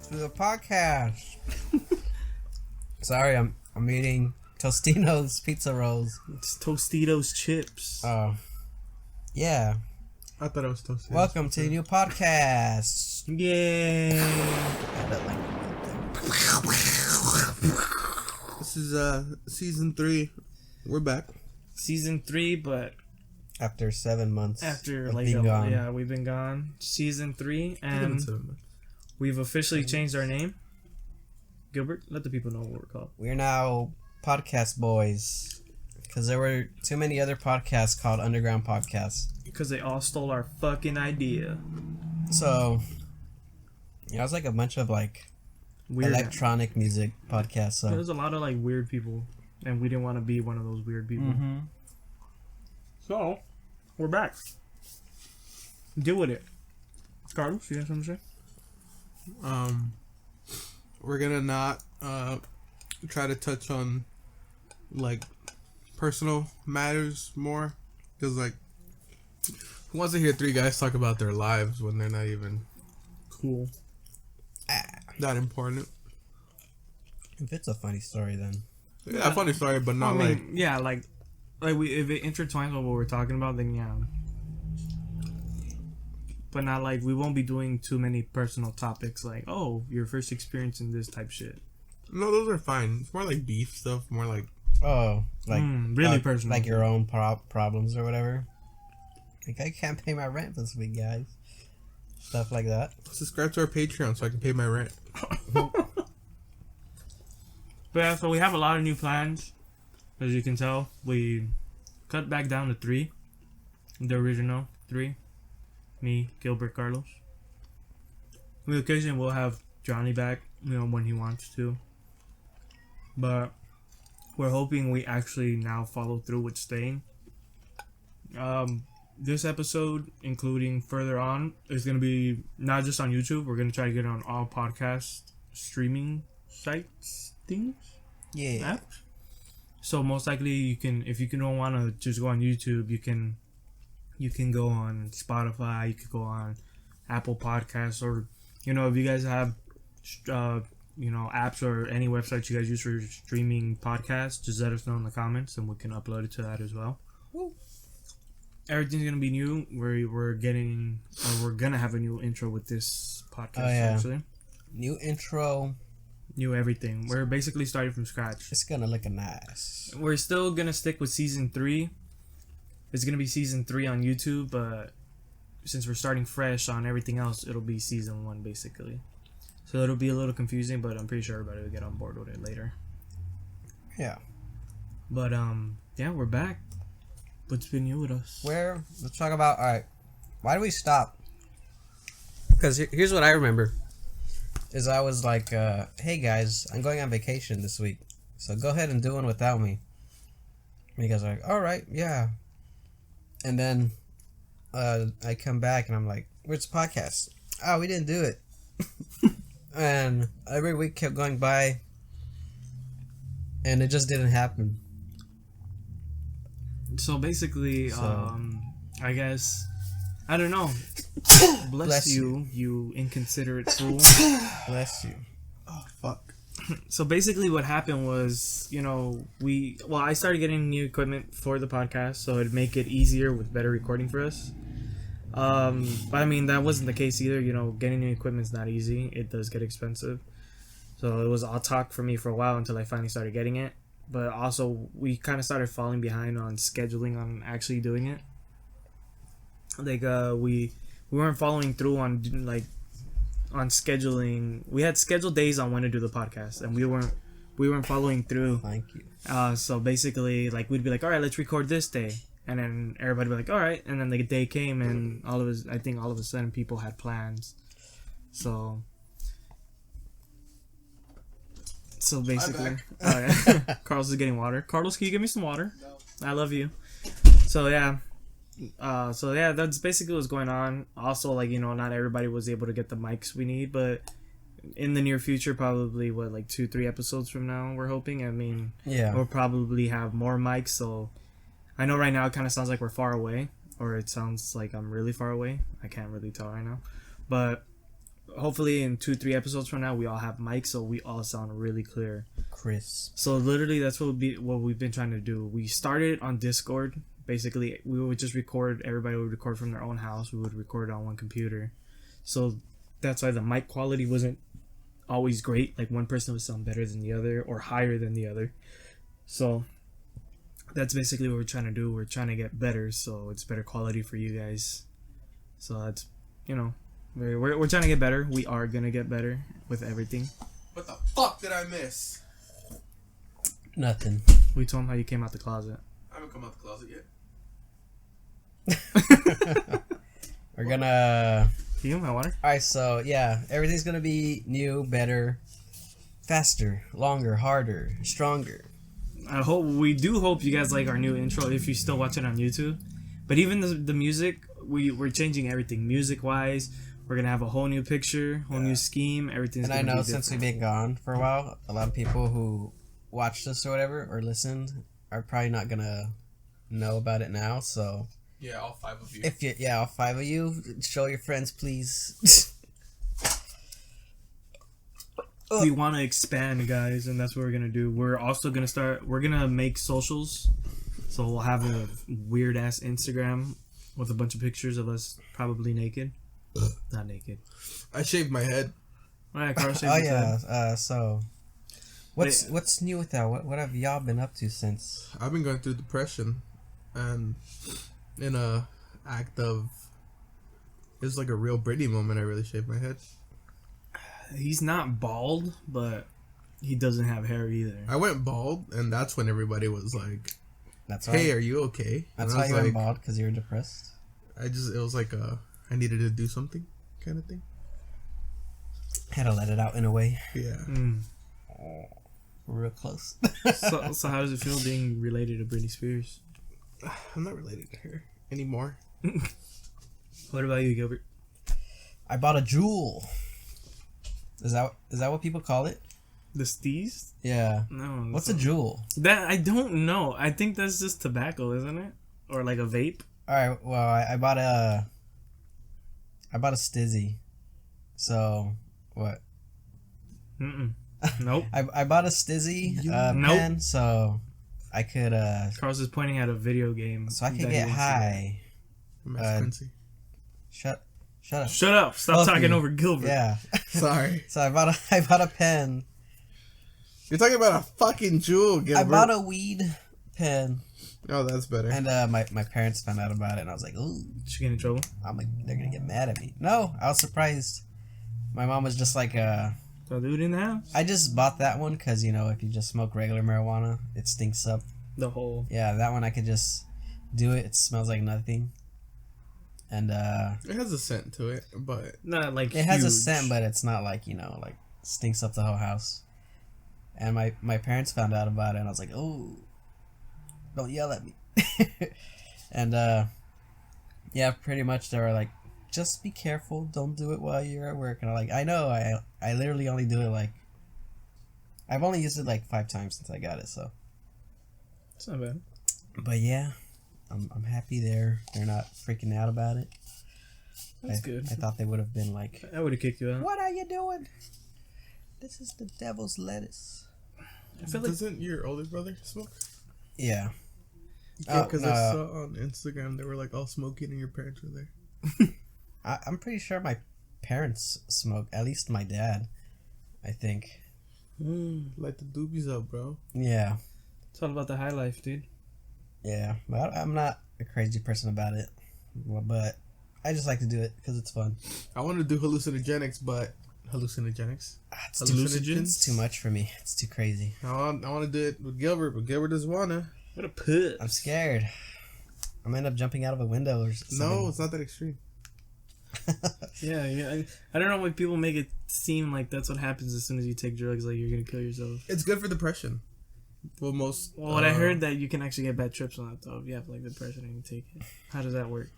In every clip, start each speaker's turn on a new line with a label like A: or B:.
A: to the podcast. Sorry, I'm eating Tostino's pizza rolls.
B: It's Tostitos chips.
A: Oh, yeah.
C: I thought it was Tostitos.
A: Welcome to the new podcast.
B: Yeah.
C: This is season 3. We're back.
B: Season 3, but
A: After 7 months.
B: after
A: of
B: like
A: being gone.
B: yeah, we've been gone. Season 3, and we've officially changed our name. Gilbert, let the people know what we're called.
A: We're now Podcast Boys. Because there were too many other podcasts called Underground Podcasts.
B: Because they all stole our fucking idea.
A: So, yeah, it was like a bunch of like
B: Weird.
A: electronic music podcasts. So.
B: There's a lot of like weird people, and we didn't want to be one of those weird people.
A: Mm-hmm.
B: So, we're back. Deal with it. Carlos, you have something to say?
C: We're gonna not try to touch on like personal matters more, because like who wants to hear 3 guys talk about their lives when they're not even
B: Cool.
C: that important?
A: If it's a funny story, then.
C: Yeah, funny story, but not like
B: yeah, like we if it intertwines with what we're talking about, then yeah. But not like we won't be doing too many personal topics like, oh, your first experience in this type shit.
C: no, those are fine. It's more like beef stuff, more like
A: Oh, like
B: really personal,
A: like your own problems or whatever. Like, I can't pay my rent this week, guys. Stuff like that.
C: subscribe to our Patreon so I can pay my rent.
B: But yeah, so we have a lot of new plans. As you can tell, we cut back down to 3. The original 3. Me, Gilbert, Carlos. On the occasion, we'll have Johnny back, when he wants to. But we're hoping we actually now follow through with staying. This episode, including further on, is going to be not just on YouTube. We're going to try to get it on all podcast streaming sites, things.
A: Yeah.
B: Apps. So most likely you can, if you don't want to just go on YouTube, you can go on Spotify, you could go on Apple Podcasts, or if you guys have apps or any websites you guys use for streaming podcasts, just let us know in the comments and we can upload it to that as well.
A: Woo.
B: Everything's gonna be new. We're gonna have a new intro with this podcast.
A: Oh, yeah.
B: Actually,
A: New intro.
B: new everything. We're basically starting from scratch.
A: It's gonna look nice.
B: We're still gonna stick with season 3. It's gonna be season 3 on YouTube, but since we're starting fresh on everything else, it'll be season 1 basically. So it'll be a little confusing, but I'm pretty sure everybody will get on board with it later.
A: Yeah.
B: But yeah, we're back. What's been new with us?
A: Let's talk about, alright, why do we stop? Because here's what I remember. Is I was like, hey guys, I'm going on vacation this week, so go ahead and do one without me. And you guys are like, alright, yeah. And then I come back and I'm like, where's the podcast? Oh, we didn't do it. And every week kept going by, and it just didn't happen.
B: So basically, I guess, I don't know. Bless you, you inconsiderate fool.
A: Bless you.
C: Oh fuck.
B: So basically what happened was, I started getting new equipment for the podcast, so it'd make it easier with better recording for us. But I mean, that wasn't the case either. Getting new equipment's not easy. It does get expensive. So it was all talk for me for a while until I finally started getting it. But also, we kind of started falling behind on scheduling on actually doing it. Like, we weren't following through on scheduling. We had scheduled days on when to do the podcast, and we weren't following through.
A: Thank you.
B: So basically, like, we'd be like, all right, let's record this day. And then everybody would be like, all right. And then the day came, and all of a sudden people had plans. So basically, Carlos is getting water. Carlos, can you give me some water? No. I love you. So yeah, that's basically what's going on. Also, like, not everybody was able to get the mics we need, but in the near future, probably 2-3 episodes from now, we're hoping. I mean,
A: yeah,
B: we'll probably have more mics. So I know right now it kind of sounds like we're far away, or it sounds like I'm really far away. I can't really tell right now, but hopefully in 2-3 episodes from now we all have mics, so we all sound really clear.
A: Chris.
B: So literally, that's what we've been trying to do. We started on Discord. Basically, we would just record. Everybody would record from their own house. We would record on one computer. So that's why the mic quality wasn't always great. Like one person would sound better than the other or higher than the other. So that's basically what we're trying to do. We're trying to get better, so it's better quality for you guys. So that's, we're trying to get better. We are gonna get better with everything.
C: What the fuck did I miss?
A: Nothing.
B: We told him how you came out the closet.
C: I haven't come out the closet yet.
A: We're gonna.
B: Can you have my water?
A: Alright, so yeah, everything's gonna be new, better, faster, longer, harder, stronger.
B: We do hope you guys like our new intro if you still watch it on YouTube. But even the music, we're changing everything music wise. We're gonna have a whole new picture, whole new scheme. Everything's.
A: And I
B: gonna
A: know
B: be
A: since we've
B: different.
A: been gone for a while, a lot of people who watched us or whatever or listened are probably not gonna know about it now. So
C: Yeah, all 5 of you.
A: if you, all 5 of you, show your friends, please.
B: We want to expand, guys, and that's what we're gonna do. We're also gonna we're gonna make socials, so we'll have a weird ass Instagram with a bunch of pictures of us probably naked, not naked.
C: I shaved my head.
B: All right, Carl.
A: Oh yeah. So what's new with that? What have y'all been up to since?
C: I've been going through depression, and in a act of, it was like a real Britney moment. I really shaved my head.
B: He's not bald, but he doesn't have hair either.
C: I went bald, and that's when everybody was like,
A: That's why.
C: "Hey, are you okay?"
A: That's
C: and
A: why
C: I
A: you
C: was
A: went
C: like,
A: bald, because you were depressed.
C: it was like I needed to do something, kind of thing.
A: Had to let it out in a way.
C: Yeah.
A: We're real close.
B: So how does it feel being related to Britney Spears?
C: I'm not related to her anymore.
B: What about you, Gilbert?
A: I bought a jewel. Is that what people call it?
B: The steez?
A: Yeah.
B: No.
A: What's a jewel?
B: That I don't know. I think that's just tobacco, isn't it? Or like a vape.
A: All right. Well, I bought a stizzy. So what?
B: Nope.
A: I bought a stizzy
B: Nope.
A: pen, so I could
B: Carlos is pointing at a video game.
A: so I
B: that
A: could
B: he
A: get
B: wants to
A: high.
C: Quincy.
A: Shut up.
B: Shut up! Stop
A: Both of
B: talking
A: you.
B: over Gilbert.
A: Yeah.
C: Sorry.
A: So I bought a pen.
C: You're talking about a fucking jewel, Gilbert.
A: I bought a weed pen,
C: Oh, that's better.
A: and my parents found out about it, and I was like, ooh.
B: Did you get in trouble?
A: I'm like, they're gonna get mad at me. No, I was surprised. My mom was just like,
B: So do it in the house.
A: I just bought that one because, if you just smoke regular marijuana, it stinks up.
B: The whole.
A: Yeah, that one I could just do it. It smells like nothing. And
C: It has a scent to it, but
B: Not like
A: it has a
B: huge.
A: scent, but it's not like, like stinks up the whole house. And my parents found out about it, and I was like, oh, don't yell at me. And yeah, pretty much they were like, just be careful, don't do it while you're at work. And I'm like, I know, I literally only do it like, I've only used it like 5 times since I got it, so.
B: It's not bad.
A: But yeah, I'm happy they're not freaking out about it.
B: That's good.
A: I thought they would have been like,
B: I would have kicked you out.
A: what are you doing? This is the devil's lettuce.
B: I feel like
C: doesn't your older brother smoke?
A: Yeah.
C: Yeah, because I
A: no.
C: saw on Instagram they were like all smoking and your parents were there.
A: I'm pretty sure my parents smoke. At least my dad, I think.
C: Light the doobies up, bro.
A: Yeah.
B: it's all about the high life, dude.
A: Yeah. But I'm not a crazy person about it. But I just like to do it because it's fun.
C: I want to do hallucinogenics, but hallucinogenics.
A: It's
C: Hallucinogens?
A: too much for me. It's too crazy.
C: I want to do it with Gilbert, but Gilbert doesn't wanna.
B: What a puss.
A: I'm scared. I'm gonna end up jumping out of a window or something.
C: No, it's not that extreme.
B: Yeah. I don't know why people make it seem like that's what happens as soon as you take drugs. Like you're gonna kill yourself.
C: It's good for depression. Well, most.
B: Well, I heard that you can actually get bad trips on that though. If you have like depression and you take it. How does that work?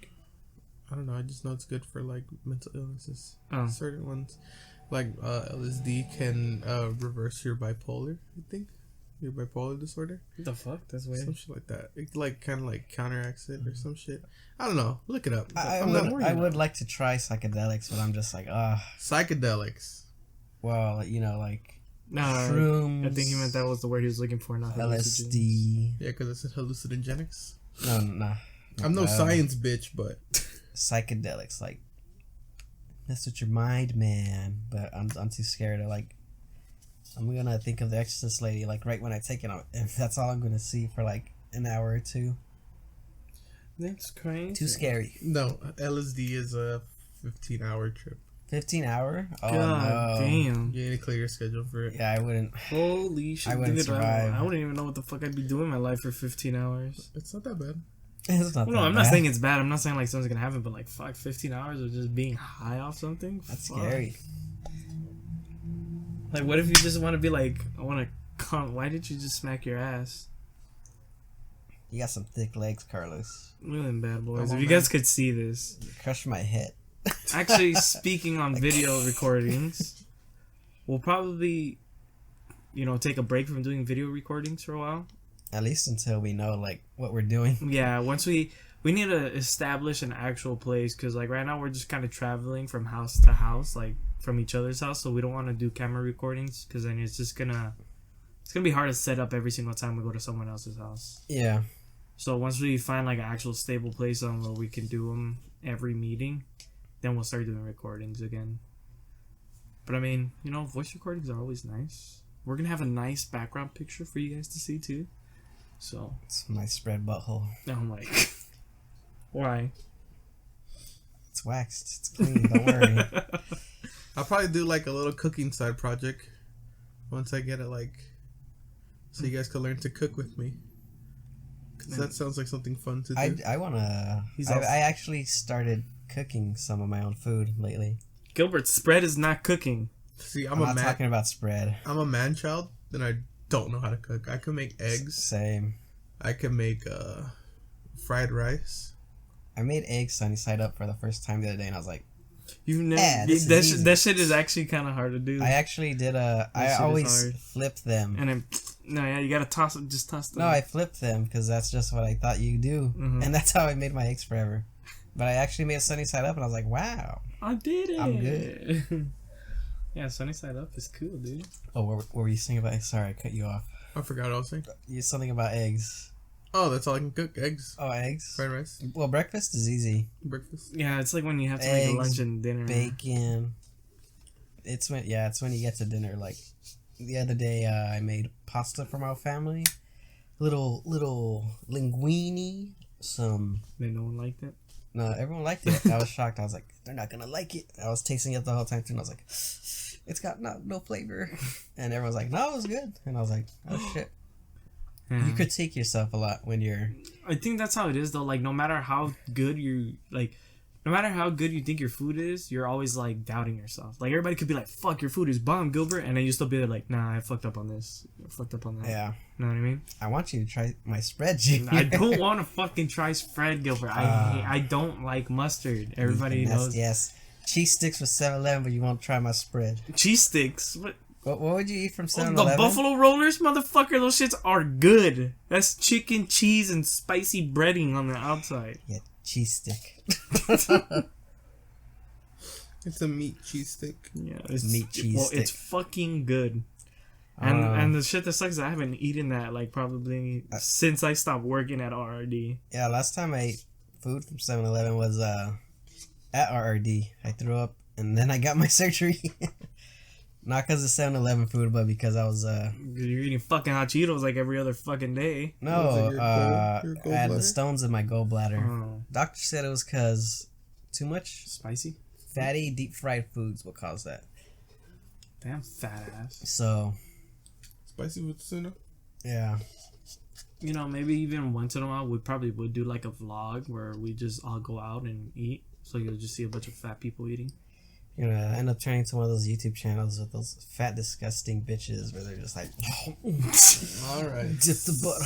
C: I don't know. I just know it's good for like mental illnesses.
B: Oh.
C: Certain ones, like LSD, can reverse your bipolar. I think. your bipolar disorder.
B: What the fuck? That's weird.
C: Some shit like that. It like kind of like counteracts it or some shit. I don't know. Look it up.
A: I would like to try psychedelics, but I'm just like,
C: psychedelics.
A: Well, you know, like
B: No,
A: shrooms.
B: I think he meant that was the word he was looking for, not hallucinogens.
A: LSD.
C: Yeah, because it's hallucinogenics.
A: No.
C: I'm no science bitch, but
A: Psychedelics, like, mess with your mind, man. But I'm too scared to, like, I'm gonna think of the Exorcist lady, like, right when I take it out. If that's all I'm gonna see for, like, an hour or two.
B: That's crazy.
A: Too scary.
C: no. LSD is a 15-hour trip.
A: 15 hour? Oh,
B: God
A: no.
B: damn.
C: You need to clear your schedule for it.
A: Yeah, I wouldn't.
B: Holy shit.
A: I wouldn't
B: dude,
A: survive.
B: I wouldn't even know what the fuck I'd be doing in my life for 15 hours.
C: It's not that bad.
A: It's not
B: Well, no,
A: that
B: I'm not
A: bad.
B: saying it's bad. I'm not saying like something's gonna happen, but like fuck, 15 hours of just being high off something.
A: That's
B: Fuck.
A: scary.
B: Like, what if you just want to be like, I want to come? Why did you just smack your ass?
A: You got some thick legs, Carlos.
B: Really bad boys.
C: Come on,
B: If you
C: man.
B: guys could see this.
A: You crushed my head.
B: Actually, speaking on video recordings, we'll probably, take a break from doing video recordings for a while.
A: At least until we know, like, what we're doing.
B: Yeah, once we need to establish an actual place, because like right now we're just kind of traveling from house to house, like from each other's house, so we don't want to do camera recordings because then it's gonna be hard to set up every single time we go to someone else's house.
A: Yeah.
B: So once we find like an actual stable place on where we can do them every meeting, then we'll start doing recordings again. But I mean, voice recordings are always nice. We're gonna have a nice background picture for you guys to see too. So
A: It's my spread butthole.
B: I'm like, why?
A: It's waxed. It's clean. Don't worry.
C: I'll probably do like a little cooking side project once I get it, like, so you guys can learn to cook with me. Because that sounds like something fun to do.
A: I want to... I actually started cooking some of my own food lately.
B: Gilbert, spread is not cooking.
C: See,
A: I'm not talking about spread.
C: I'm a man child, and I don't know how to cook. I can make eggs.
A: Same.
C: I can make fried rice.
A: I made eggs sunny side up for the first time the other day, and I was like,
B: You've never...
A: Yeah, this is easy.
B: that shit is actually kind of hard to do.
A: I actually did I
B: shit
A: always
B: is hard.
A: flip them.
B: And then, you gotta toss it, just toss them.
A: No, I flipped them because that's just what I thought you do.
B: Mhm.
A: And that's how I made my eggs forever. But I actually made it sunny side up, and I was like, wow.
B: I did it.
A: I'm good.
B: Yeah, sunny side up is cool, dude.
A: Oh, what were you saying about... Sorry, I cut you off.
C: I forgot what I was saying.
A: You something about eggs.
C: Oh, that's all I can cook. Eggs.
A: Oh, eggs?
C: Fried rice.
A: Well, breakfast is easy.
C: Breakfast.
B: Yeah, it's like when you have to make a
A: Eggs,
B: lunch and dinner.
A: Bacon. It's when you get to dinner. Like the other day, I made pasta for my family. Little linguine.
B: Then no one liked it.
A: No, everyone liked it. I was shocked. I was like, they're not gonna like it. I was tasting it the whole time too, and I was like, it's got no flavor. And everyone's like, no, it was good. And I was like, oh shit.
B: Yeah.
A: You critique yourself a lot when you're...
B: I think that's how it is though. Like no matter how good you think your food is, you're always like doubting yourself. Like everybody could be like, "Fuck, your food is bomb, Gilbert," and then you still be like, "Nah, I fucked up on this. I fucked up on that."
A: Yeah.
B: You know what I mean?
A: I want you to try my spread, Junior.
B: I don't want to fucking try spread, Gilbert. I don't like mustard. Everybody knows.
A: Yes. Cheese sticks with 7-Eleven, but you won't try my spread.
B: Cheese sticks. What?
A: What would you eat from
B: Oh,
A: 7-Eleven?
B: the buffalo rollers, motherfucker. Those shits are good. That's chicken, cheese, and spicy breading on the outside.
A: Yeah, cheese stick.
C: It's a meat cheese stick.
B: Yeah, it's
A: Meat cheese
B: Well,
A: stick.
B: it's fucking good. And the shit that sucks is I haven't eaten that like probably since I stopped working at RRD.
A: Yeah, last time I ate food from 7-Eleven was at RRD. I threw up, and then I got my surgery. Not because of 7-Eleven food, but because I was
B: You're eating fucking hot Cheetos like every other fucking day.
A: no,
C: Was it your
A: I had the
C: gallbladder?
A: stones in my gallbladder.
B: Oh,
A: Doctor said it was because too much
B: spicy.
A: fatty, deep fried foods will cause that.
B: Damn fat ass.
A: So
C: Spicy with tuna.
A: yeah,
B: You know, maybe even once in a while we probably would do like a vlog where we just all go out and eat. So you'll just see a bunch of fat people eating.
A: you're gonna end up turning to one of those YouTube channels with those fat, disgusting bitches where they're just like,
C: All right.
A: dip the butt.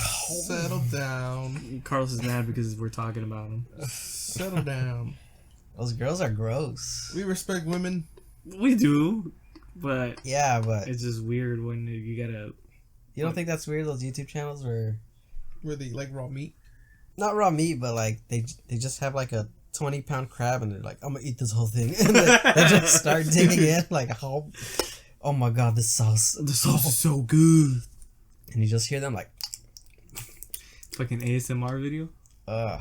C: Settle down.
B: Carlos is mad because we're talking about him.
C: Settle down.
A: Those girls are gross.
C: We respect women.
B: We do, but
A: Yeah, but
B: it's just weird when you gotta
A: You don't think that's weird? Those YouTube channels where
C: they like raw meat?
A: not raw meat, but like they just have like a 20-pound crab and they're like, I'm gonna eat this whole thing, and they just start digging in like, oh my god, this sauce
B: is so good.
A: and you just hear them like,
B: Fucking ASMR video.
A: ugh.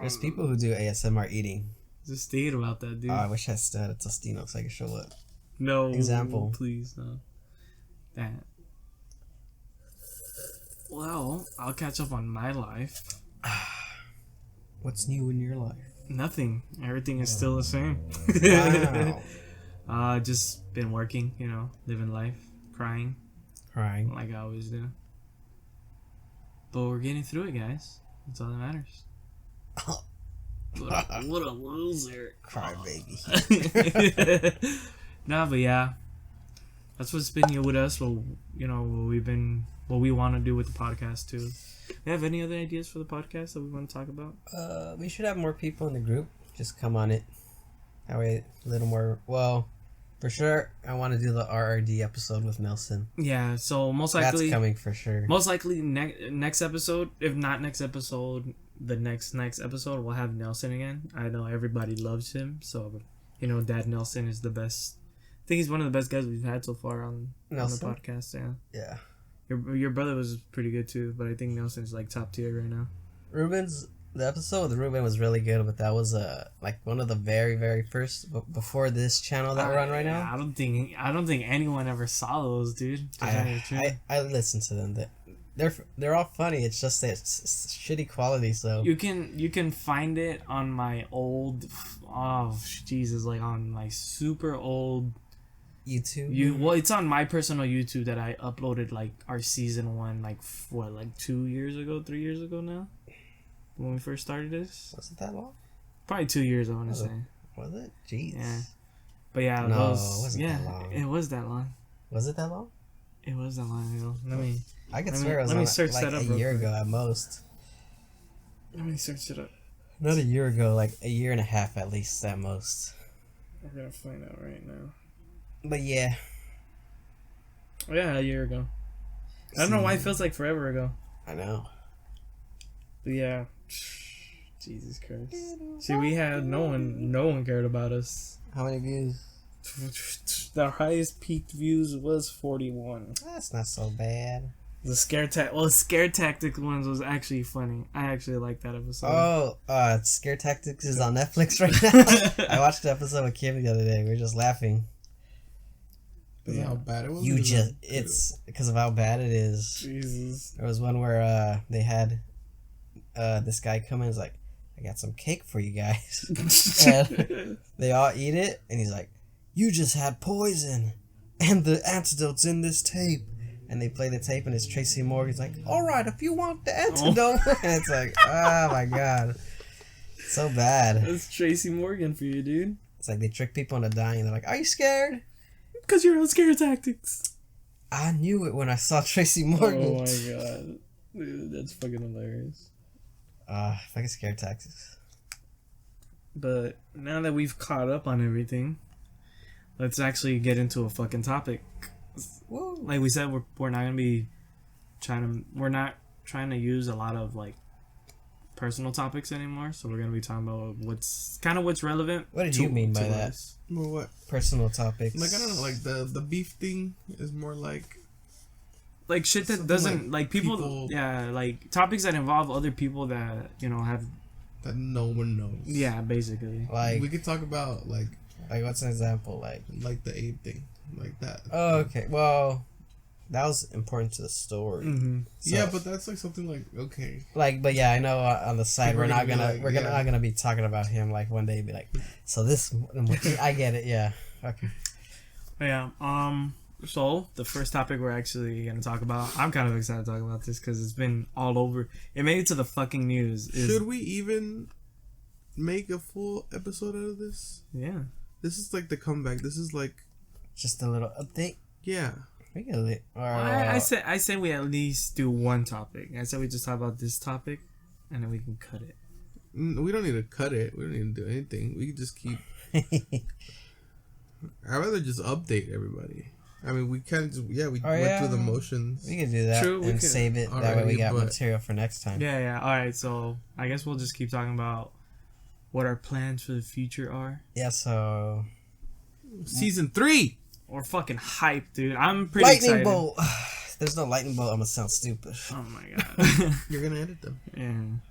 A: There's people who do ASMR eating.
B: Just thinking about that, dude.
A: I wish I still had a Tostino so I could show up.
B: No
A: example.
B: Please, no. That. Well, I'll catch up on my life.
A: What's new in your life?
B: Nothing. Everything is still the same.
A: Wow.
B: Just been working, living life, crying
A: Crying.
B: like I always do. But we're getting through it, guys. That's all that matters. What a loser.
A: Cry baby.
B: Nah, but yeah, that's what's been with us. What we want to do with the podcast too. You have any other ideas for the podcast that we want to talk about?
A: We should have more people in the group. Just come on it. That way, a little more. Well, for sure, I want to do the RRD episode with Nelson.
B: Yeah, so most likely
A: That's coming for sure.
B: Most likely next episode, if not next episode, the next episode we'll have Nelson again. I know everybody loves him, so Dad Nelson is the best. I think he's one of the best guys we've had so far on the podcast. Yeah.
A: Yeah.
B: Your brother was pretty good too, but I think Nelson's like top tier right now.
A: The episode with Ruben was really good, but that was like one of the very, very first before this channel that we're on right now.
B: I don't think anyone ever saw those, dude.
A: I listened to them. They're all funny. It's just that it's shitty quality. So
B: you can find it on my old, like on my super old
A: YouTube.
B: Well, it's on my personal YouTube that I uploaded like our season 1 like 3 years ago now. When we first started this.
A: Was it that long?
B: Probably 2 years, I want to say.
A: Was it? Jeez.
B: Yeah. But yeah,
A: no, it wasn't that long.
B: It was that long.
A: Was it that long?
B: It was that long ago.
A: I could swear it was
B: search
A: like
B: that up
A: a year ago at most.
B: Let me search it up.
A: Not a year ago, like a year and a half at least at most.
B: I'm gonna find out right now.
A: But yeah.
B: Yeah, a year ago. I don't know why it feels like forever ago.
A: I know.
B: But yeah. Jesus Christ. See, we had no one cared about us.
A: How many views?
B: The highest peaked views was 41.
A: That's not so bad.
B: The scare tactic ones was actually funny. I actually liked that episode.
A: Oh, Scare Tactics is on Netflix right now. I watched the episode with Kim the other day. We were just laughing.
C: Because of how bad it was?
A: It's because of how bad it is.
B: Jesus.
A: There was one where they had this guy come in and was like, I got some cake for you guys. And they all eat it, and he's like, you just had poison, and the antidote's in this tape. And they play the tape, and it's Tracy Morgan's like, all right, if you want the antidote. And it's like, oh my god. So bad.
B: That's Tracy Morgan for you, dude.
A: It's like they trick people into dying. They're like, are you scared?
B: Because you're on scare tactics.
A: I knew it when I saw Tracy Morgan.
B: Oh my god. Dude, that's fucking hilarious.
A: Fucking Scare Tactics.
B: But now that we've caught up on everything, let's actually get into a fucking topic.
A: Whoa.
B: Like we said, we're not gonna be we're not trying to use a lot of like personal topics anymore. So we're gonna be talking about what's relevant.
A: What did you mean by that?
B: Us.
C: Well, what?
A: Personal topics.
C: Like, I don't know, like the beef thing is more like
B: shit that doesn't like people. Yeah, like topics that involve other people that have
C: that no one knows.
B: Yeah, basically.
A: Like
C: we could talk about like
A: what's an example?
C: Like the Abe thing. Like that.
A: Oh, okay. Well, that was important to the story.
B: Mm-hmm.
C: So, yeah, but that's like something like okay.
A: Like, but yeah, I know on the side we're not gonna
C: not
A: gonna be talking about him like one day. Be like, so this. I get it. Yeah. Okay.
B: Yeah. So the first topic we're actually gonna talk about, I'm kind of excited to talk about this because it's been all over. It made it to the fucking news.
C: Should we even make a full episode out of this?
B: Yeah.
C: This is like the comeback. This is like
A: just a little update.
C: Yeah.
A: We can
B: I said we at least do one topic. I said we just talk about this topic, and then we can cut it.
C: We don't need to cut it. We don't need to do anything. We can just keep. I'd rather just update everybody. I mean, we kind of we went through the motions.
A: We could do that and save it. That way we got material for next time.
B: Yeah. All right, so I guess we'll just keep talking about what our plans for the future are.
A: Yeah, so
C: Season 3.
B: We're fucking hyped, dude. I'm pretty excited.
A: Lightning bolt. There's no lightning bolt. I'm gonna sound stupid.
B: Oh my god.
C: You're gonna edit them.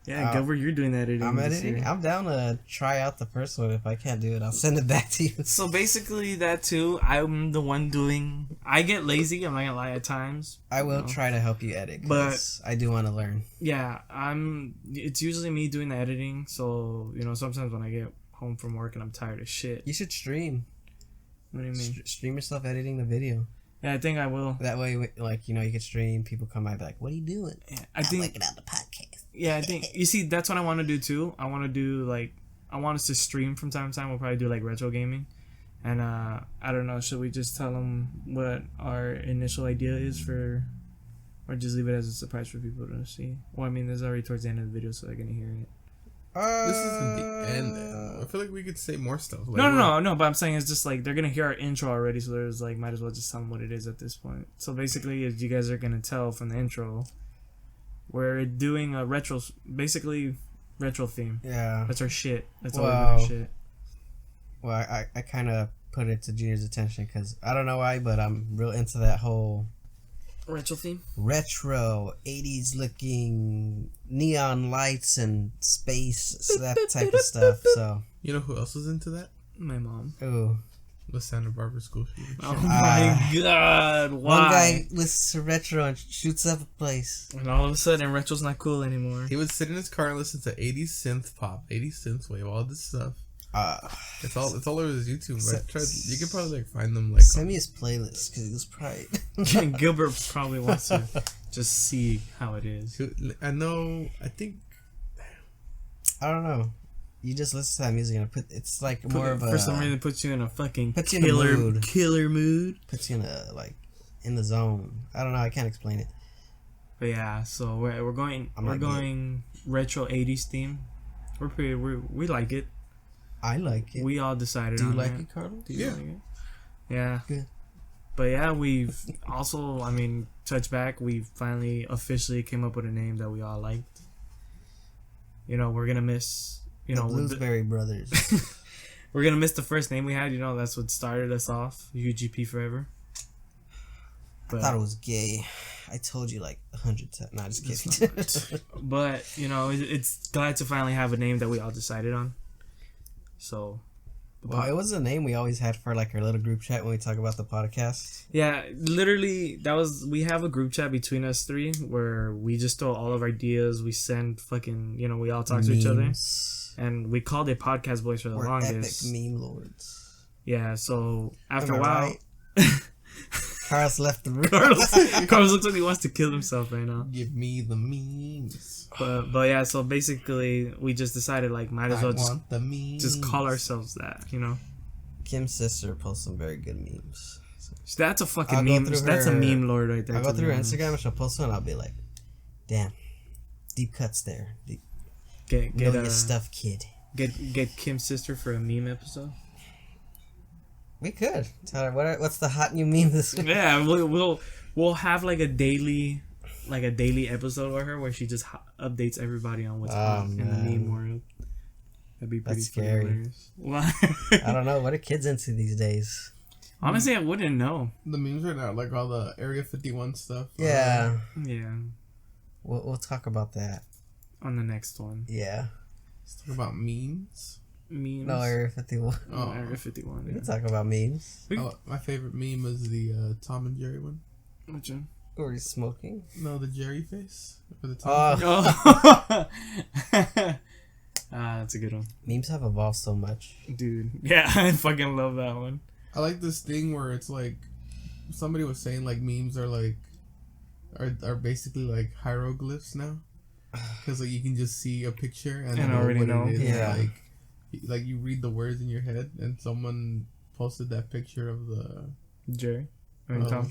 B: Yeah, Gilbert, you're doing that editing.
A: I'm editing. I'm down to try out the first one. If I can't do it, I'll send it back to you.
B: So basically, that too. I'm the one doing. I get lazy. I'm not gonna lie at times.
A: I will try to help you edit,
B: but
A: I do want to learn.
B: Yeah, It's usually me doing the editing. So sometimes when I get home from work and I'm tired of shit.
A: You should stream.
B: What do you mean?
A: Stream yourself editing the video.
B: Yeah, I think I will.
A: That way, you can stream. People come by and be like, "What are you doing?"
B: Yeah,
A: I'm working on the podcast.
B: Yeah, I think you see that's what I want to do too. I want to do I want us to stream from time to time. We'll probably do retro gaming, and I don't know. Should we just tell them what our initial idea is for, or just leave it as a surprise for people to see? Well, I mean, this is already towards the end of the video, so they're gonna hear it.
C: This isn't the end. I feel like we could say more stuff.
B: No. But I'm saying it's just they're gonna hear our intro already, so there's might as well just tell them what it is at this point. So basically, as you guys are gonna tell from the intro, we're doing a retro theme.
A: Yeah,
B: that's our shit. That's all our shit.
A: Well, I kind of put it to Junior's attention because I don't know why, but I'm real into that whole
B: retro theme.
A: Retro 80s looking neon lights and space, that type of stuff. So
C: you know who else is into that?
B: My mom.
A: Ooh.
C: The Santa Barbara school shooting.
B: Oh my god! Why?
A: One guy listens to retro and shoots up a place,
B: and all of a sudden, retro's not cool anymore.
C: He would sit in his car and listen to 80s synth pop, 80s synthwave, all this stuff. It's all over his YouTube. You can probably find them
A: send me his playlist because he was probably
B: Gilbert probably wants to just see how it is.
C: I know. I don't
A: know. You just listen to that music and it's more of a...
B: For some reason, it puts you in a fucking
A: killer
B: mood.
A: Puts you in a, in the zone. I don't know. I can't explain it.
B: But yeah, so we're going retro 80s theme. We like it.
A: I like it.
B: We all decided
A: on it.
B: Do you
A: like it, Carlos?
B: Do you like it? Yeah.
A: Good.
B: But yeah, we've also, touch back, we finally officially came up with a name that we all liked. We're going to miss...
A: the Bluesberry Brothers.
B: We're gonna miss the first name we had. That's what started us off. UGP Forever.
A: But I thought it was gay. I told you 100 times. Nah, just kidding.
B: But it's glad to finally have a name that we all decided on. So.
A: Well, it was a name we always had for our little group chat when we talk about the podcast.
B: Yeah, literally, we have a group chat between us three where we just throw all of our ideas. We send fucking, we all talk to each other. And we called it Podcast Boys for the longest.
A: Epic meme lords.
B: Yeah, so after a while...
A: Right? Carlos left the room.
B: Carlos looks like he wants to kill himself right now.
C: Give me the memes.
B: But yeah, so basically we just decided might as well just call ourselves that,
A: Kim's sister posts some very good memes.
B: So that's a fucking meme. That's a meme lord right there.
A: I'll go through her Instagram and she'll post one and I'll be like, damn, deep cuts there. Get know your stuff, kid.
B: Get Kim's sister for a meme episode.
A: We could tell her what's the hot new meme this week.
B: Yeah, we'll have a daily episode with her where she just updates everybody on what's hot in the meme world. That'd be pretty
A: scary. I don't know. What are kids into these days?
B: Honestly, I wouldn't know.
C: The memes right now, all the Area 51 stuff.
A: Yeah.
B: Yeah.
A: We'll talk about that
B: on the next one.
A: Yeah.
C: Let's talk about memes.
A: No, Area 51.
B: Oh, Area 51.
A: We can talk about memes.
C: My favorite meme is the Tom and Jerry one.
B: Which one?
A: Or he's smoking?
C: No, the Jerry face. Or the
A: Tom
B: that's a good one.
A: Memes have evolved so much.
B: Dude. Yeah, I fucking love that one.
C: I like this thing where it's somebody was saying memes are basically hieroglyphs now. Because you can just see a picture and
B: already know.
C: It is.
A: Yeah.
C: You read the words in your head, and someone posted that picture of the
B: Jerry and Tom.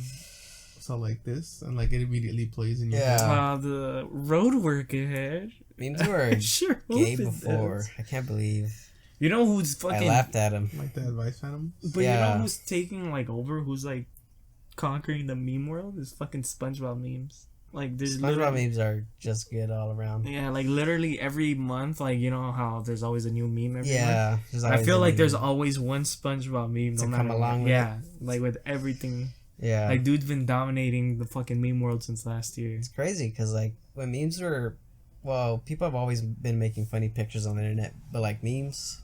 C: So this, and it immediately plays in your head.
B: Yeah. The road work ahead.
A: Memes were
B: sure
A: gay before. I can't believe.
B: You know who's fucking...
A: I laughed at him.
C: The advice animals?
B: But you know who's taking over? Who's conquering the meme world is fucking SpongeBob memes. Like there's
A: SpongeBob memes are just good all around.
B: Yeah, like literally every month, like you know how there's always a new meme every month.
A: There's
B: I
A: always
B: feel
A: a
B: like
A: new
B: there's
A: meme
B: always one SpongeBob meme
A: to
B: no
A: come
B: matter
A: along
B: what.
A: with
B: Yeah, like with everything.
A: Yeah,
B: Like dude's been dominating the fucking meme world since last year.
A: it's crazy because like when memes were, well, people have always been making funny pictures on the internet, but like memes,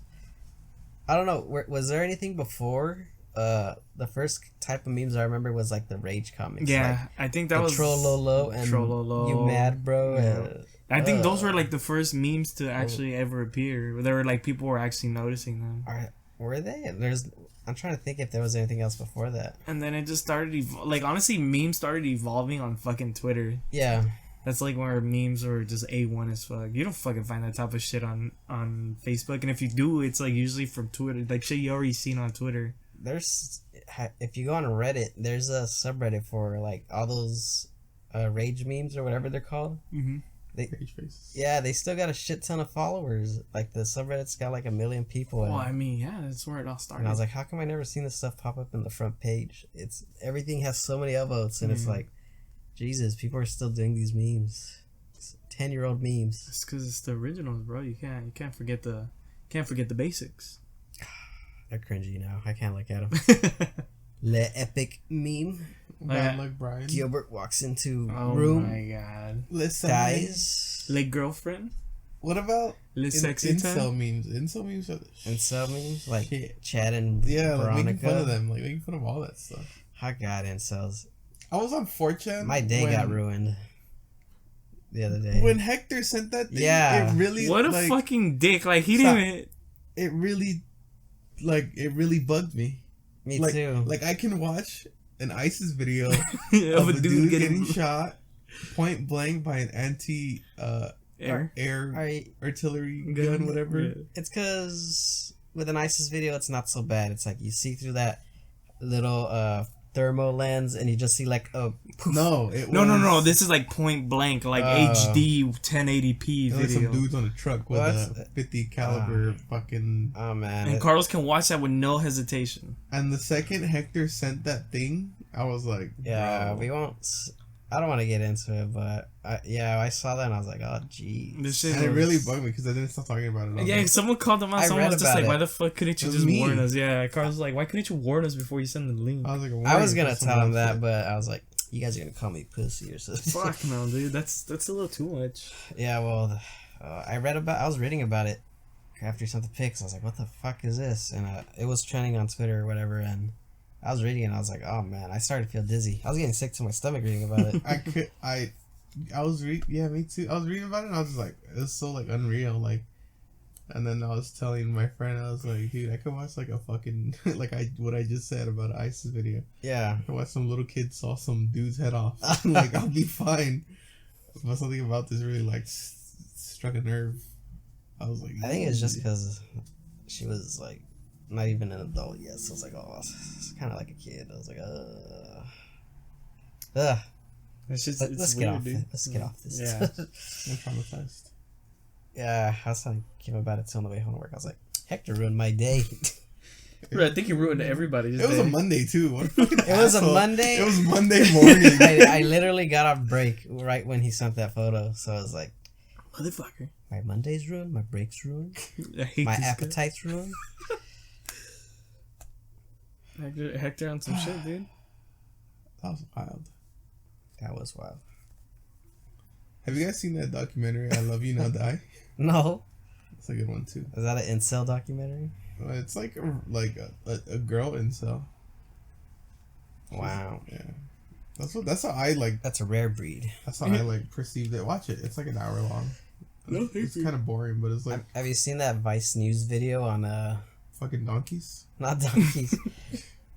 A: I don't know. Was there anything before? The first type of memes I remember was like the rage comics.
B: Yeah,
A: like,
B: I think that was
A: Trollolo and
B: Trollolo.
A: You Mad Bro.
B: Yeah. I think those were like the first memes to actually ever appear. There were like people were actually noticing them.
A: Were they? I'm trying to think if there was anything else before that.
B: And then it just started like honestly, memes started evolving on fucking Twitter.
A: Yeah.
B: That's like where memes were just A1 as fuck. You don't fucking find that type of shit on Facebook, and if you do, it's like usually from Twitter, like shit you already seen on Twitter.
A: If you go on Reddit, there's a subreddit for like all those rage memes or whatever they're called.
B: Mm-hmm.
C: Rage faces.
A: Yeah, they still got a shit ton of followers. Like the subreddit's got like 1 million people.
B: Well, I mean, yeah, that's where it all started.
A: And I was like, how come I never seen this stuff pop up in the front page? It's everything has so many upvotes, and it's like, Jesus, people are still doing these memes. 10-year-old memes.
B: It's because it's the originals, bro. You can't forget the basics.
A: They're cringy now. I can't look at them. Le epic meme.
C: Bad luck, Brian.
A: Gilbert walks into
B: Oh
A: room.
B: my god.
C: Listen,
A: Dies.
B: Le girlfriend.
C: what about
B: Le sexy
C: incel
B: time.
C: memes? Incel memes are the
A: And so memes like
C: shit.
A: Chad and
C: Yeah, like
A: Veronica.
C: making fun of them, like making fun of all that stuff.
A: I got incels.
C: I was on 4chan.
A: My day got ruined the other day.
C: When Hector sent that thing,
A: Yeah.
C: it really
B: What a
C: like,
B: fucking dick! Like he
C: Stop.
B: didn't.
C: it really bugged me.
A: Me
C: like,
A: too.
C: Like I can watch an ISIS video
B: Even
C: of a dude getting shot point blank by an anti
B: air.
C: artillery gun, whatever.
B: Yeah.
A: It's because with an ISIS video, it's not so bad. It's like you see through that little thermo lens, and you just see like a poof.
C: No, it
B: No.
C: was-
B: This is like point blank, like HD 1080p
C: it was
B: video.
C: some dudes on a truck with
A: Well,
C: a 50 caliber fucking.
A: Oh man!
B: And Carlos can watch that with no hesitation.
C: And the second Hector sent that thing, I was like,
A: Yeah,
C: bro.
A: we won't. I don't want to get into it, but I saw that and I was like, oh gee.
B: This shit
C: And it
B: was-
C: really bugged me because I didn't stop talking about it. I was
B: Yeah,
C: like,
B: someone called him out.
A: I
B: Someone
A: read
B: was just
A: about
B: like,
A: it.
B: "Why the fuck couldn't you
C: It was
B: just
C: me.
B: warn us?" Yeah, Carlos was like, "Why couldn't you warn us before you send the link?"
C: I was like,
A: I was
C: why
A: gonna
C: is
A: tell him
C: this
A: that,
C: shit?
A: but I was like, you guys are gonna call me pussy or something.
B: Fuck no, dude. That's a little too much.
A: Yeah, well, I was reading about it after you sent the pics. I was like, what the fuck is this? And it was trending on Twitter or whatever, and I was reading it and I was like, oh man, I started to feel dizzy. I was getting sick to my stomach reading about it.
C: I was yeah, me too. I was reading about it and I was just like, it's so like unreal, like. And then I was telling my friend, I was like, dude, I could watch like a fucking what I just said about an ISIS video.
A: Yeah.
C: I watched some little kid saw some dude's head off. Like, I'll be fine. But something about this really like struck a nerve. I was like,
A: I think it's just because she was like not even an adult yet, so I was like, oh, it's kind of like a kid. I was like,
B: It's just
A: let's get off. Let's get off this.
B: Yeah.
C: I'm traumatized.
A: Yeah, I was telling Kim about it too on the way home to work. I was like, Hector ruined my day.
B: Bro, I think you ruined everybody's
C: It was
B: day.
C: a Monday too. What a fucking
A: It was a
C: asshole.
A: Monday?
C: It was Monday morning.
A: I literally got off break right when he sent that photo, so I was like,
B: Motherfucker.
A: my Monday's ruined, my break's ruined,
B: I hate
A: my
B: this guy.
A: appetite's ruined.
B: Hector on some shit, dude.
C: That was wild.
A: That was wild.
C: Have you guys seen that documentary? I Love You Now Die.
A: No,
C: It's a good one too.
A: is that an incel documentary?
C: It's like a girl incel.
A: Wow,
C: Yeah. That's how I like.
A: that's a rare breed.
C: That's how I like perceived it. Watch it. It's like an hour long.
B: No,
C: It's kind of boring, but it's like
A: Have you seen that Vice News video on
C: fucking donkeys.
A: not donkeys?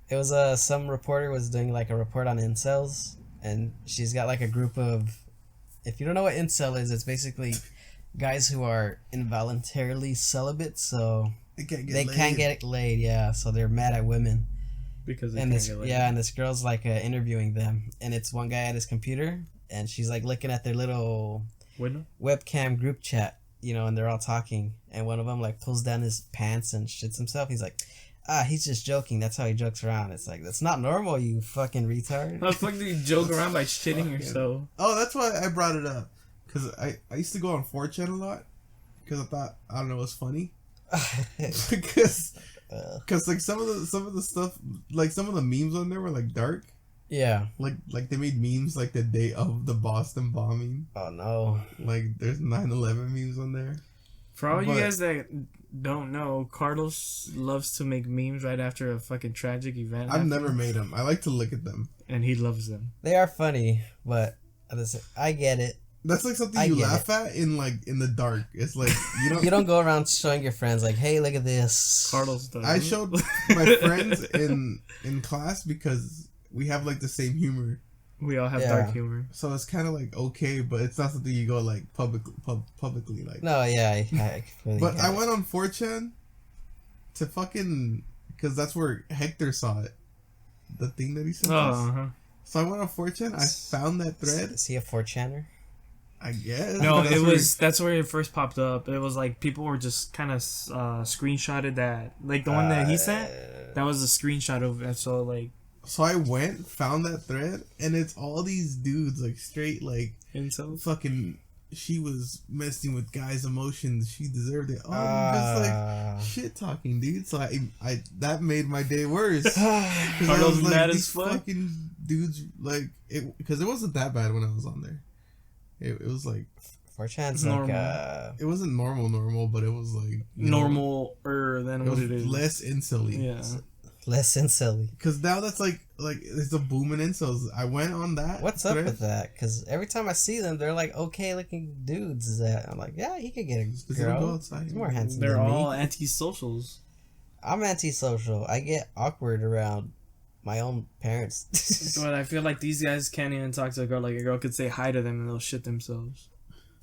A: It was some reporter was doing like a report on incels, and she's got like a group of. If you don't know what incel is, it's basically guys who are involuntarily celibate, so
C: They can't get
A: they
C: laid.
A: can't get laid. Yeah, so they're mad at women.
B: Because they
A: And
B: can't
A: this
B: get laid.
A: and this girl's like interviewing them, and it's one guy at his computer, and she's like looking at their little
B: Window?
A: webcam group chat, and they're all talking, and one of them like pulls down his pants and shits himself. He's like, he's just joking. That's how he jokes around. It's like, that's not normal, you fucking retard.
B: How the fuck do you joke around by shitting yourself?
C: Oh, that's why I brought it up. Because I used to go on 4chan a lot. Because I thought, I don't know, it was funny. Because like some of the stuff, like some of the memes on there were like dark.
A: Yeah.
C: Like they made memes like the day of the Boston bombing.
A: Oh no.
C: Like there's 9/11 memes on there.
B: For all you guys that don't know, Carlos loves to make memes right after a fucking tragic event.
C: I've never made them. I like to look at them.
B: And he loves them.
A: They are funny, but I get it.
C: That's like something you laugh at in the dark. It's like
A: you don't go around showing your friends like, hey, look at this.
B: Carlos does.
C: I showed my friends in class because we have like the same humor.
B: We all have dark humor.
C: So it's kind of like okay, but it's not something you go like publicly like.
A: No, yeah.
C: But I went on 4chan to fucking because that's where Hector saw it. The thing that he sent us.
B: Uh-huh.
C: So I went on 4chan. I found that thread.
A: Is he a 4chaner?
C: I guess.
B: No, that's where it first popped up. It was like people were just kind of screenshotted that, like the one that he sent. That was a screenshot of it. So like.
C: So I went, found that thread, and it's all these dudes like straight like
B: incels.
C: Fucking. She was messing with guys' emotions. She deserved it. Oh, just like shit talking, dude. So I that made my day worse. Because I was like,
B: mad
C: these
B: as fuck.
C: fucking dudes like it because it wasn't that bad when I was on there. It was like
A: 4chan's
B: normal.
A: Like
C: it wasn't normal, but it was like
B: normal-er than what it is.
C: Less incelly.
B: Yeah.
A: Less incelly.
C: Because now that's like it's a boom in incels. I went on that.
A: What's up with that? Because every time I see them, they're like okay looking dudes. That I'm like, yeah, he could get a girl.
C: Go outside.
A: He's more handsome.
B: They're
A: than
B: all
A: me.
B: anti-socials.
A: I'm antisocial. I get awkward around my own parents.
B: But I feel like these guys can't even talk to a girl. Like a girl could say hi to them and they'll shit themselves.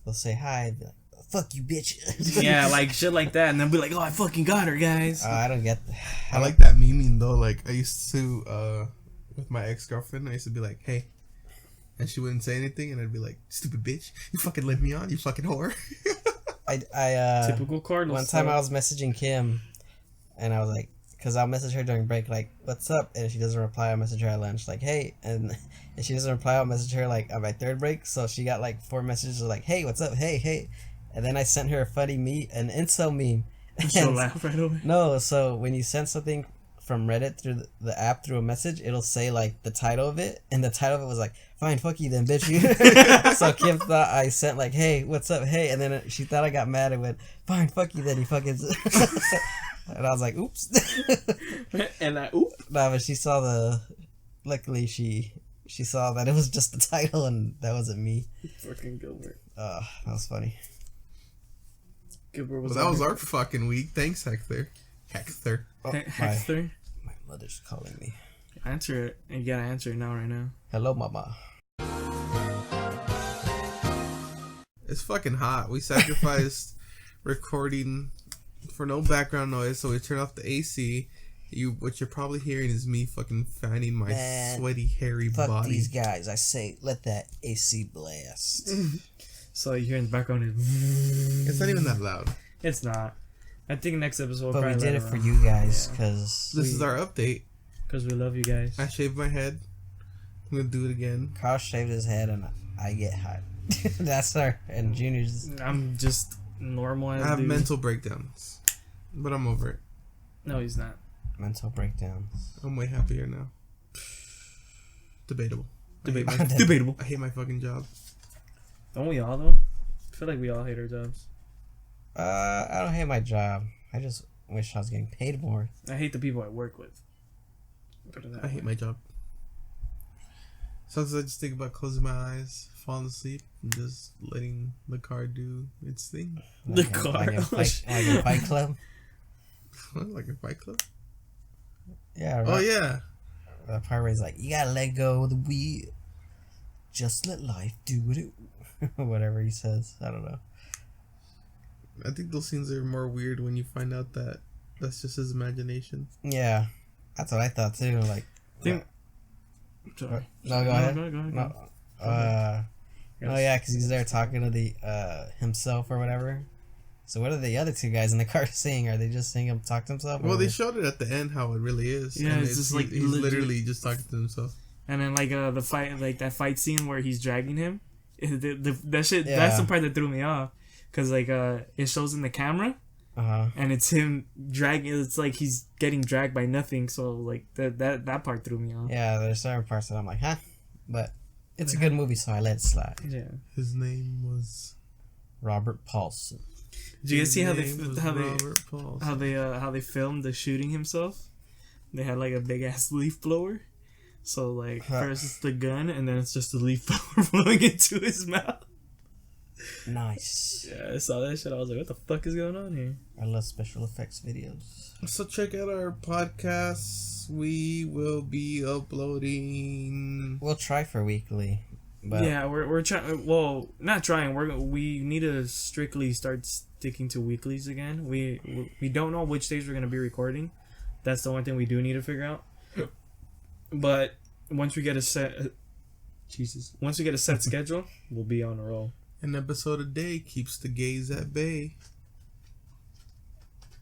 A: They'll say hi, and be like, fuck you, bitch.
B: Yeah, like shit like that, and they'll be like, oh, I fucking got her, guys.
A: I don't get that.
C: I like that memeing though. Like I used to with my ex-girlfriend, I used to be like, hey, and she wouldn't say anything, and I'd be like, stupid bitch, you fucking led me on, you fucking whore.
A: I
B: typical Cardinals.
A: One time I was messaging Kim, and I was like, because I'll message her during break, like, what's up? And if she doesn't reply, I'll message her at lunch, like, hey. And if she doesn't reply, I'll message her, like, on my third break. So she got, like, 4 messages, like, hey, what's up? Hey. And then I sent her a funny an incel meme.
B: She'll laugh right away.
A: No, so when you send something from Reddit through the app through a message, it'll say, like, the title of it. And the title of it was, like, fine, fuck you then, bitch. So Kim thought I sent, like, hey, what's up? Hey. And then she thought I got mad and went, fine, fuck you then, you fucking... And I was like, oops.
B: And I, oop.
A: Nah, but she saw luckily she saw that it was just the title and that wasn't me.
B: Fucking Gilbert.
A: That was funny.
B: Gilbert was
C: that was our fucking week. Thanks, Hector.
A: Oh,
B: Hector?
A: My mother's calling me.
B: Answer it. You gotta answer it now, right now.
A: Hello, mama.
C: It's fucking hot. We sacrificed recording for no background noise, so we turned off the AC. What you're probably hearing is me fucking fanning my sweaty, hairy
A: fuck
C: body.
A: Fuck these guys. I say, let that AC blast.
B: So you hear in the background is...
C: It's not even that loud.
B: It's not. I think next episode
A: but we did it for you guys, because...
C: This is our update.
B: Because we love you guys.
C: I shaved my head. I'm gonna do it again.
A: Carl shaved his head and I get hot. That's our... And Junior's...
B: I'm just normal as
C: I have
B: dude.
C: mental breakdowns. But I'm over it.
B: No, he's not.
A: Mental breakdowns.
C: I'm way happier now. Debatable.
B: Debatable.
C: I hate my fucking job.
B: Don't we all, though? I feel like we all hate our jobs.
A: I don't hate my job. I just wish I was getting paid more.
B: I hate the people I work with.
C: I hate my job. Sometimes I just think about closing my eyes, falling asleep, and just letting the car do its thing.
A: Like a Fight Club?
C: What, like a Fight Club?
A: Yeah. Right.
C: Oh, yeah.
A: The part where he's like, you gotta let go of the wheel. Just let life do what it... Whatever he says. I don't know.
C: I think those scenes are more weird when you find out that that's just his imagination.
A: Yeah. That's what I thought, too. Like...
B: Sorry.
A: No, go ahead.
B: Go ahead.
A: No. Oh, yeah, because he's there talking to the himself or whatever. So what are the other two guys in the car saying? Are they just seeing him talk to himself?
C: Well,
A: or-
C: they showed it at the end how it really is.
B: Yeah,
C: and
B: it's just like
C: he's literally just talking to himself.
B: And then like the fight, like that fight scene where he's dragging him, that shit.
A: Yeah.
B: That's the part that threw me off, cause like it shows in the camera, and it's him dragging. It's like he's getting dragged by nothing. So like that part threw me off.
A: Yeah, there's certain parts that I'm like, huh? But it's a good movie, so I let it slide.
B: Yeah.
C: His name was
A: Robert Paulson.
B: Did you guys see how
C: Robert
B: they filmed the shooting himself? They had like a big ass leaf blower. So like first it's the gun and then it's just the leaf blower blowing into his mouth.
A: Nice.
B: Yeah, I saw that shit. I was like, what the fuck is going on here?
A: I love special effects videos.
C: So check out our podcasts. We will be uploading.
A: We'll try for weekly. But
B: Yeah, we're trying. Well, not trying. We need to strictly start sticking to weeklies again. We don't know which days we're gonna be recording. That's the one thing we do need to figure out. But once we get a set, once we get a set schedule, we'll be on a roll.
C: An episode a day keeps the gays at bay.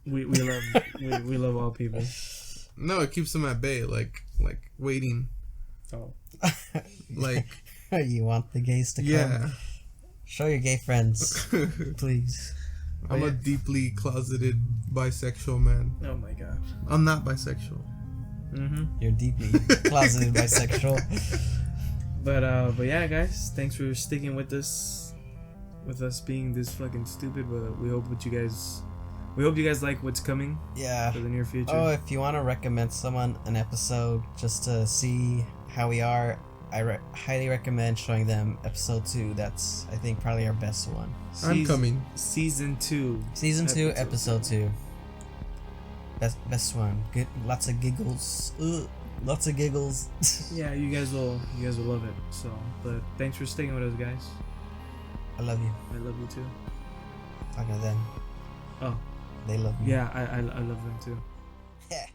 B: We love all people.
C: No, it keeps them at bay, like waiting.
B: Oh,
C: Like
A: you want the gays to come?
C: yeah.
A: Show your gay friends, please.
C: I'm a deeply closeted bisexual man.
B: oh my god.
C: I'm not bisexual.
A: You're deeply closeted bisexual.
B: But yeah, guys, thanks for sticking with us being this fucking stupid. But we hope you guys like what's coming
A: Yeah.
B: for the near future.
A: Oh, if you want to recommend someone an episode just to see how we are, I highly recommend showing them episode 2. That's, I think, probably our best one.
C: I'm coming.
B: Season 2.
A: Season 2, episode 2. Best one. Good, lots of giggles. Lots of giggles.
B: Yeah, you guys will love it. So, but thanks for sticking with us, guys.
A: I love you.
B: I love you too.
A: Talking to them.
B: Oh,
A: They love me.
B: yeah, I love them too.
A: Yeah.